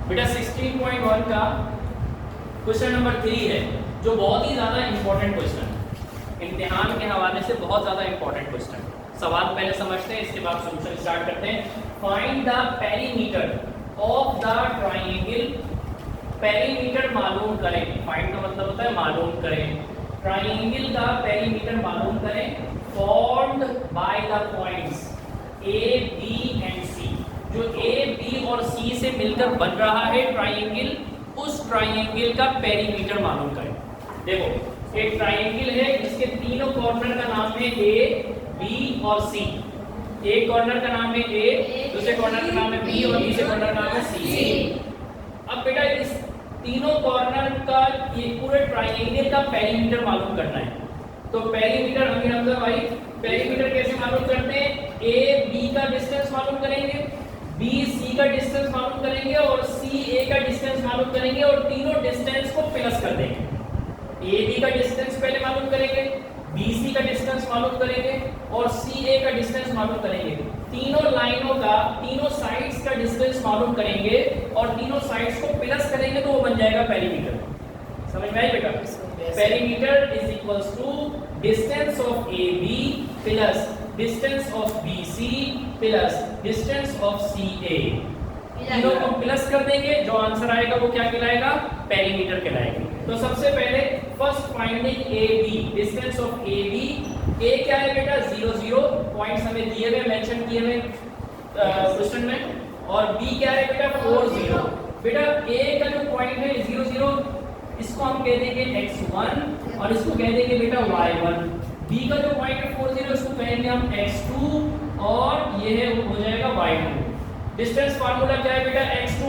बेटा 16.1 का question number 3 है, जो बहुत ही ज़्यादा इंपॉर्टेंट क्वेश्चन है, इम्तिहान के हवाले से बहुत ज़्यादा इंपॉर्टेंट क्वेश्चन है। सवाल पहले समझते हैं, इसके बाद सॉल्यूशन स्टार्ट करते हैं। Find the perimeter of the triangle. Perimeter मालूम करें, फाइंड का मतलब होता है मालूम करें। ट्राइंगल का पेरीमीटर मालूम करें formed by the points A B and C. जो ए बी और सी से मिलकर बन रहा है ट्राइंगल, उस ट्राइंगल का पेरीमीटर मालूम करें। देखो एक ट्राइंगल है जिसके तीनों कॉर्नर का नाम है ए बी और सी। एक कॉर्नर का नाम है ए, दूसरे कॉर्नर का नाम है बी और तीसरे कॉर्नर का नाम है सी। अब बेटा इस तीनों कॉर्नर का ये पूरे ट्राइंगल का पेरीमीटर मालूम करना है। तो पेरीमीटर हमजा भाई, पेरीमीटर कैसे मालूम करते हैं? ए बी का डिस्टेंस मालूम करेंगे, बी सी का डिस्टेंस मालूम करेंगे और सी ए का डिस्टेंस मालूम करेंगे और तीनों डिस्टेंस को प्लस कर देंगे। ए बी का डिस्टेंस पहले मालूम करेंगे, बी सी का डिस्टेंस मालूम करेंगे और सी ए का डिस्टेंस मालूम करेंगे। तीनों लाइनों का, तीनों साइड्स का डिस्टेंस मालूम करेंगे और तीनों साइड्स को प्लस करेंगे तो वो बन जाएगा पेरीमीटर। समझ में आई बेटा? Perimeter is equals to distance of A B plus distance of B C plus distance of C A. तीनों को प्लस कर देंगे, जो आंसर आएगा वो क्या कहलाएगा? पेरीमीटर कहलाएगा। तो सबसे पहले first finding A B, distance of A B. A क्या है बेटा? 0 0, पॉइंट्स हमें दिए हुए, मेंशन किए हुए क्वेश्चन में। और बी क्या है बेटा? 4 0। बेटा ए का जो पॉइंट है 0 0, इसको हम कह देंगे x1 और इसको कह देंगे बेटा y1। बी का जो पॉइंट है 4 0, इसको कहेंगे हम x2 और ये है हो जाएगा y2। डिस्टेंस फार्मूला क्या है बेटा? x2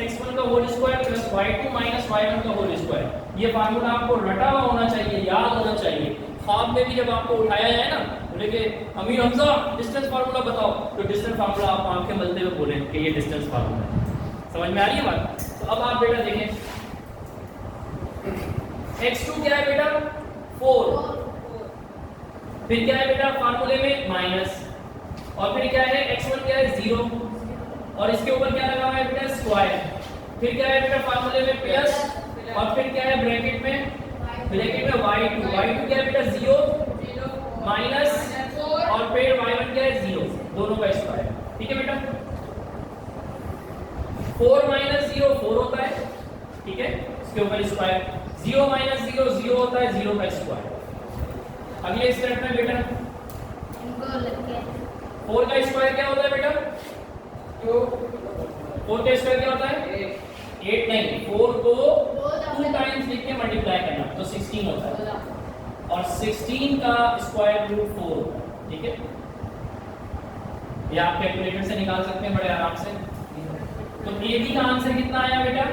x1 का whole square plus y2 y1 का होल स्क्वायर। ये फार्मूला आपको रटा हुआ होना चाहिए, याद होना चाहिए। ख्वाब में भी जब आपको उठाया जाए ना, बोले कि अमीर हमजा डिस्टेंस फार्मूला बताओ, तो डिस्टेंस फार्मूला आप आंखें मलते हुए बोले कि ये डिस्टेंस फार्मूला है। समझ में आ रही है बात? तो अब आप बेटा देखें, x2 क्या है बेटा? 4। फिर क्या है बेटा फार्मूले में माइनस, और फिर क्या है x1 क्या है? 0 और इसके ऊपर क्या लगा हुआ है बेटा? स्क्वायर। फिर क्या है बेटा फार्मूले में प्लस, और फिर क्या है ब्रैकेट में y2। y2 क्या है बेटा? 0 माइनस, और फिर y1 क्या है? 0, दोनों का स्क्वायर। ठीक है बेटा? 4 माइनस 0 4 होता है, ठीक है, इसके ऊपर स्क्वायर। 0 माइनस 0 0 होता है, 0 का स्क्वायर। अगले स्टेप में बेटा 4 का स्क्वायर क्या होता है बेटा? 4 का स्क्वायर क्या होता है? 8 नहीं, 4 को 2 टाइम्स लिख के मल्टीप्लाई करना तो 16 होता है, और 16 का स्क्वायर रूट 4 होता है। ठीक है, ये आप कैलकुलेटर से निकाल सकते हैं बड़े आराम से। तो ए बी का आंसर कितना आया बेटा?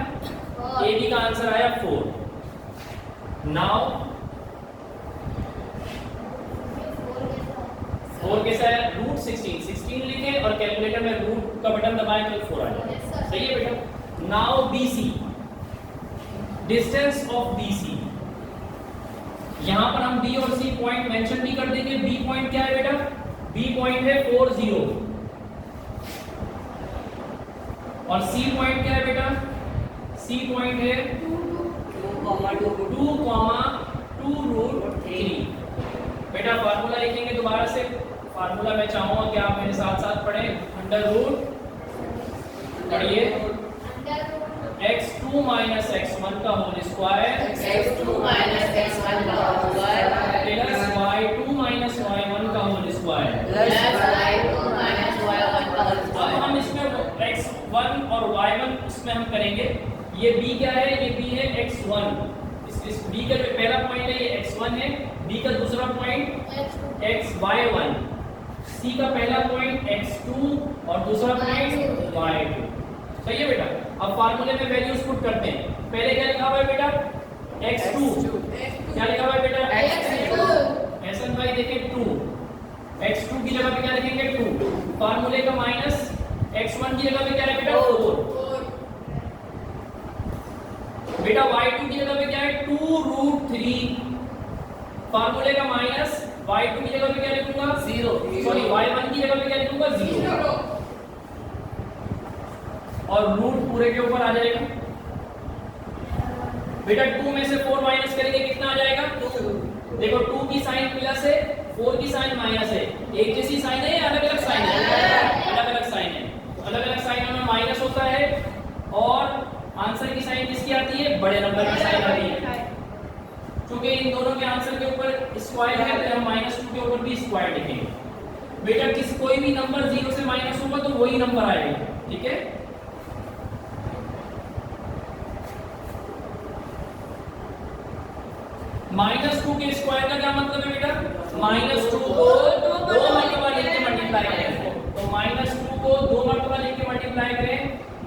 ए बी का आंसर आया 4। नाउ 4 कैसा है? रूट 16 लिखें और कैलकुलेटर में रूट का बटन दबाएं तो 4 आ जाएगा। सही है बेटा? Now BC, distance of BC। यहां पर हम B और C पॉइंट मेंशन भी कर देंगे। B पॉइंट क्या है बेटा? B पॉइंट है 4 0 और C पॉइंट क्या है बेटा? C पॉइंट है 2 रूट 3। बेटा फार्मूला लिखेंगे दोबारा से। फार्मूला मैं चाहूंगा कि आप मेरे साथ साथ पढ़ें। अंडर रूट, पढ़िए, x2 x1 का whole square plus y2 y1 का होल स्क्वायर। अब हम इसमें x1 और y1 इसमें हम करेंगे। ये b क्या है? ये b है x1। इस b का जो पहला पॉइंट है ये x1 है, b का दूसरा पॉइंट y1, c का पहला पॉइंट x2 और दूसरा पॉइंट y2। सही है बेटा? अब फार्मूले में वैल्यूज पुट करते हैं। पहले क्या लिखा हुआ है बेटा? x2। क्या लिखा हुआ है बेटा? x2। ऐसा भाई देखें 2, x2 की जगह पे क्या लिखेंगे? 2। फार्मूले का माइनस, x1 की जगह पे क्या है बेटा? 4। बेटा y2 की जगह पे क्या है? 2 रूट 3। फार्मूले का माइनस, y2 की जगह पे क्या लिखूंगा? 0। सॉरी, y1 की जगह पे क्या लिखूंगा? 0। और रूट पूरे के ऊपर आ जाएगा। बेटा 2 में से 4 माइनस करेंगे कितना आ जाएगा? 2। देखो 2 की साइन प्लस है, 4 की साइन माइनस है। एक जैसी साइन है या अलग अलग साइन है? अलग अलग साइन है। अलग अलग साइनों में माइनस होता है और आंसर की साइन किसकी आती है? बड़े नंबर की साइन आती है। क्योंकि इन दोनों के आंसर के ऊपर स्क्वायर है तो हम -2 के ऊपर भी स्क्वायर लिखेंगे। बेटा कोई भी नंबर 0 से माइनस होगा तो वही नंबर आएगा, ठीक है? -2 के स्क्वायर का क्या मतलब है बेटा? -2 को 2 मरतबा लिख के मल्टीप्लाई करें। तो -2 को 2 मरतबा लिख के मल्टीप्लाई करें।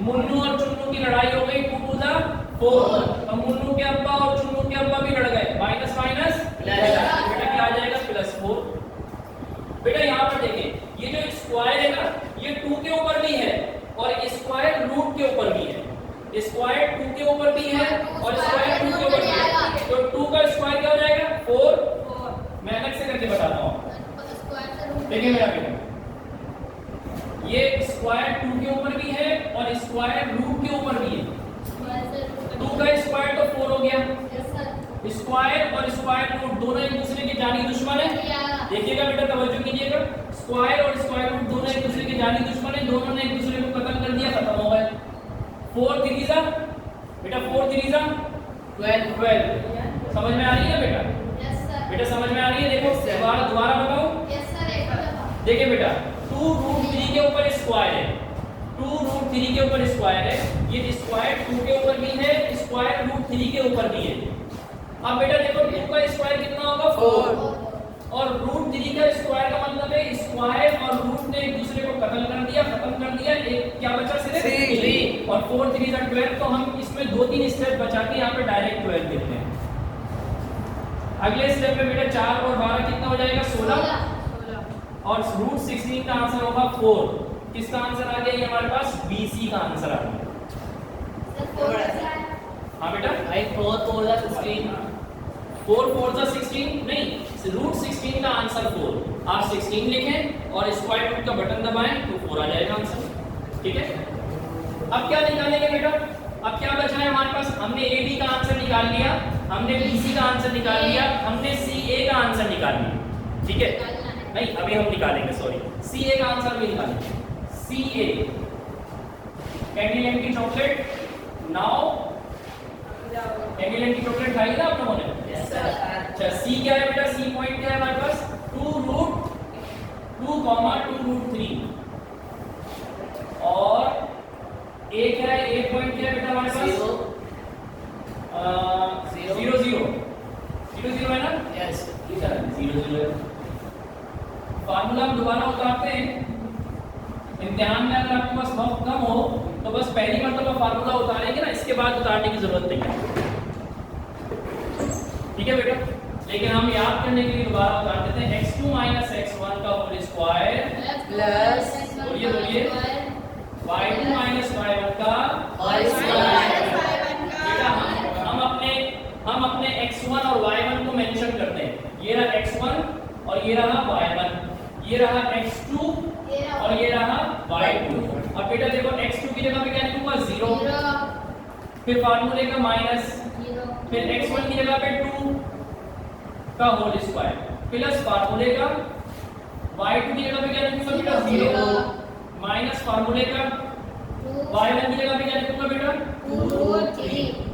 मुन्नू और चुन्नू की लड़ाई हो गई, 2 टू द 4। तो मुन्नू के अब्बा और चुन्नू के अब्बा भी लड़ गए, माइनस माइनस प्लस। बेटा क्या आ जाएगा? +4। बेटा यहाँ पर देखिए, ये जो स्क्वायर है ना, ये 2 के ऊपर भी है और स्क्वायर रूट के ऊपर भी है। स्क्वायर 2 के ऊपर भी है और स्क्वायर 2 के ऊपर भी है। तो 2 का स्क्वायर क्या हो जाएगा? 4। मैं अलग से करके बताता हूँ, देखिए मेरा बेटा, ये स्क्वायर 2 के ऊपर भी है और स्क्वायर रूट के ऊपर भी है। 2 का स्क्वायर तो 4 हो गया। स्क्वायर और स्क्वायर रूट दोनों एक दूसरे के जानी दुश्मन है। देखिएगा बेटा, तवज्जो कीजिएगा, स्क्वायर और स्क्वायर रूट दोनों एक दूसरे के जानी दुश्मन है। दोनों ने एक दूसरे को खत्म कर दिया, खत्म हो गए। 4 3 बेटा 4 3 12। समझ में आ रही है बेटा? बेटा समझ में आ रही है? देखो दोबारा बताओ। देखिए बेटा 2√3 के ऊपर स्क्वायर है, 2√3 के ऊपर स्क्वायर है। ये स्क्वायर 2 के ऊपर भी है, स्क्वायर √3 के ऊपर भी है। अब बेटा देखो 2 का स्क्वायर कितना होगा? 4 और √3 का स्क्वायर का मतलब है स्क्वायर और रूट ने एक दूसरे को खत्म कर दिया। एक क्या बचा? सिर्फ 3 और 4 3 12। तो हम इसमें 2-3 स्टेप बचा के यहाँ पे डायरेक्ट 12 लिखते हैं। अगले स्टेप में बेटा 4 और 12 कितना हो जाएगा? 16 और √16 का आंसर होगा 4। किसका आंसर आ गया? ये हमारे पास BC का आंसर आ गया। हाँ बेटा 4 4 16 4 4 16 नहीं, √16 का आंसर 4। आप 16 लिखें और स्क्वायर रूट का बटन दबाएं तो 4 आ जाएगा आंसर, ठीक है? अब क्या निकालेंगे बेटा? अब क्या बचा है हमारे पास? हमने AB का आंसर निकाल लिया, हमने BC का आंसर निकाल लिया, हमने CA का आंसर निकाल लिया, ठीक है? नहीं अभी हम निकालेंगे, सॉरी, CA का आंसर भी निकालेंगे। CA कैंडीलैंड की चॉकलेट। नाउ कैंडीलैंड की चॉकलेट खाई ना आप लोगों ने? Yes sir. अच्छा C क्या है बेटा? C पॉइंट क्या है हमारे पास? 2√2, 2√3 और A क्या है? A पॉइंट क्या है बेटा हमारे पास? 0 0 है ना? यस। ठीक है 0 0 है। फार्मूला हम दोबारा उतारते हैं। इम्तिहान में अगर आपके पास वक्त कम हो तो बस पहली मरतबा फार्मूला उतारेंगे ना, इसके बाद उतारने की जरूरत नहीं है, ठीक है बेटा? लेकिन हम याद करने के लिए दोबारा उतार देते हैं। x2 - x1 का होल स्क्वायर प्लस बोलिए y2 - y1 का होल स्क्वायर। बेटा हम अपने x1 और y1 को मेंशन करते हैं। ये रहा x1 और ये रहा y1, ये रहा x2 और ये रहा y2। अब बेटा देखो x2 की जगह पे क्या लिखूंगा? 0, फिर फार्मूले का माइनस, फिर x1 की जगह पे 2 का होल स्क्वायर प्लस फार्मूले का, y2 की जगह पे क्या लिखूंगा बेटा? 0 माइनस फार्मूले का, y1 की जगह पे क्या लिखूंगा बेटा?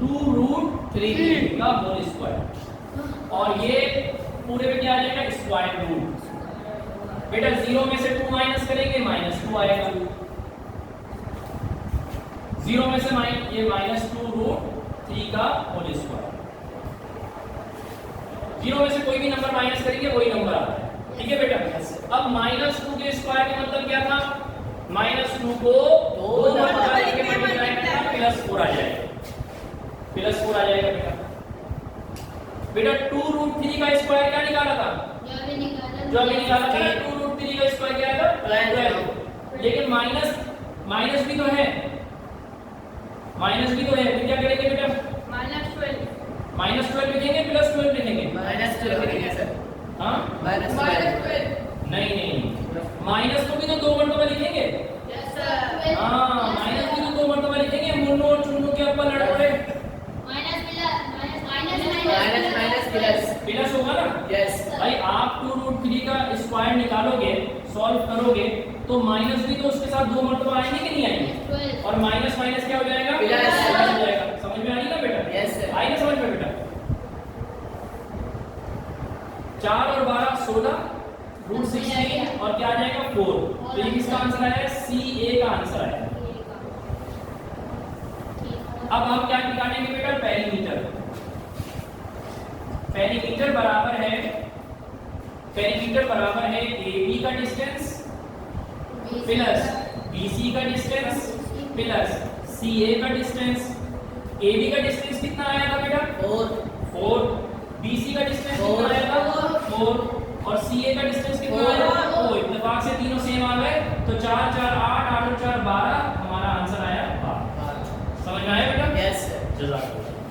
2√3 का होल स्क्वायर और ये पूरे पे क्या आ जाएगा? Square root. बेटा 0 में से 2 माइनस करेंगे, -2 आएगा। 0 में से ये -2√3 का होल स्क्वायर। 0 में से कोई भी नंबर माइनस करेंगे वही नंबर आता है, ठीक है बेटा? अब -2 के स्क्वायर का मतलब क्या था? -2 को 2 मल्टीप्लाई करके मल्टीप्लाई करना, +4 आ जाएगा, +4 आ जाएगा बेटा। बेटा 2√3 का स्क्वायर क्या निकाला था? जो अभी निकाला था 2√3 का स्क्वायर क्या था? 12। लेकिन माइनस भी तो है, फिर क्या करेंगे बेटा? -12 लिखेंगे, +12 लिखेंगे? -12 लिखेंगे सर। हाँ -12 नहीं, माइनस को भी तो 2 मरतबा लिखेंगे। हाँ माइनस भी तो दो मरतबा लिखेंगे, मुन्नू और चुन्नू के ऊपर लड़ पड़े। Minus plus. प्लस होगा ना? यस। भाई आप 2√3 का स्क्वायर निकालोगे, सॉल्व करोगे तो माइनस भी तो उसके साथ दो मरतबा आएंगे कि नहीं आएंगे? और माइनस माइनस क्या हो जाएगा? प्लस हो जाएगा। समझ में आई ना बेटा? Yes sir. आई ना समझ में बेटा? 4 और 12 16 √16 और क्या आ जाएगा 4। तो ये किसका आंसर आया? CA का आंसर आया। अब हम क्या निकालेंगे बेटा? पेरीमीटर। पेरीमीटर बराबर है AB का डिस्टेंस प्लस BC का डिस्टेंस प्लस CA का डिस्टेंस। AB का डिस्टेंस कितना आया था बेटा? 4। BC का डिस्टेंस कितना आया था? 4। और CA का डिस्टेंस कितना आया? 4। इत्तेफाक से तीनों सेम आ गए तो 4 4 8 8 और 4 12 हमारा आंसर आया 12। समझ में आया बेटा? Yes sir. जज़ाकल्लाह।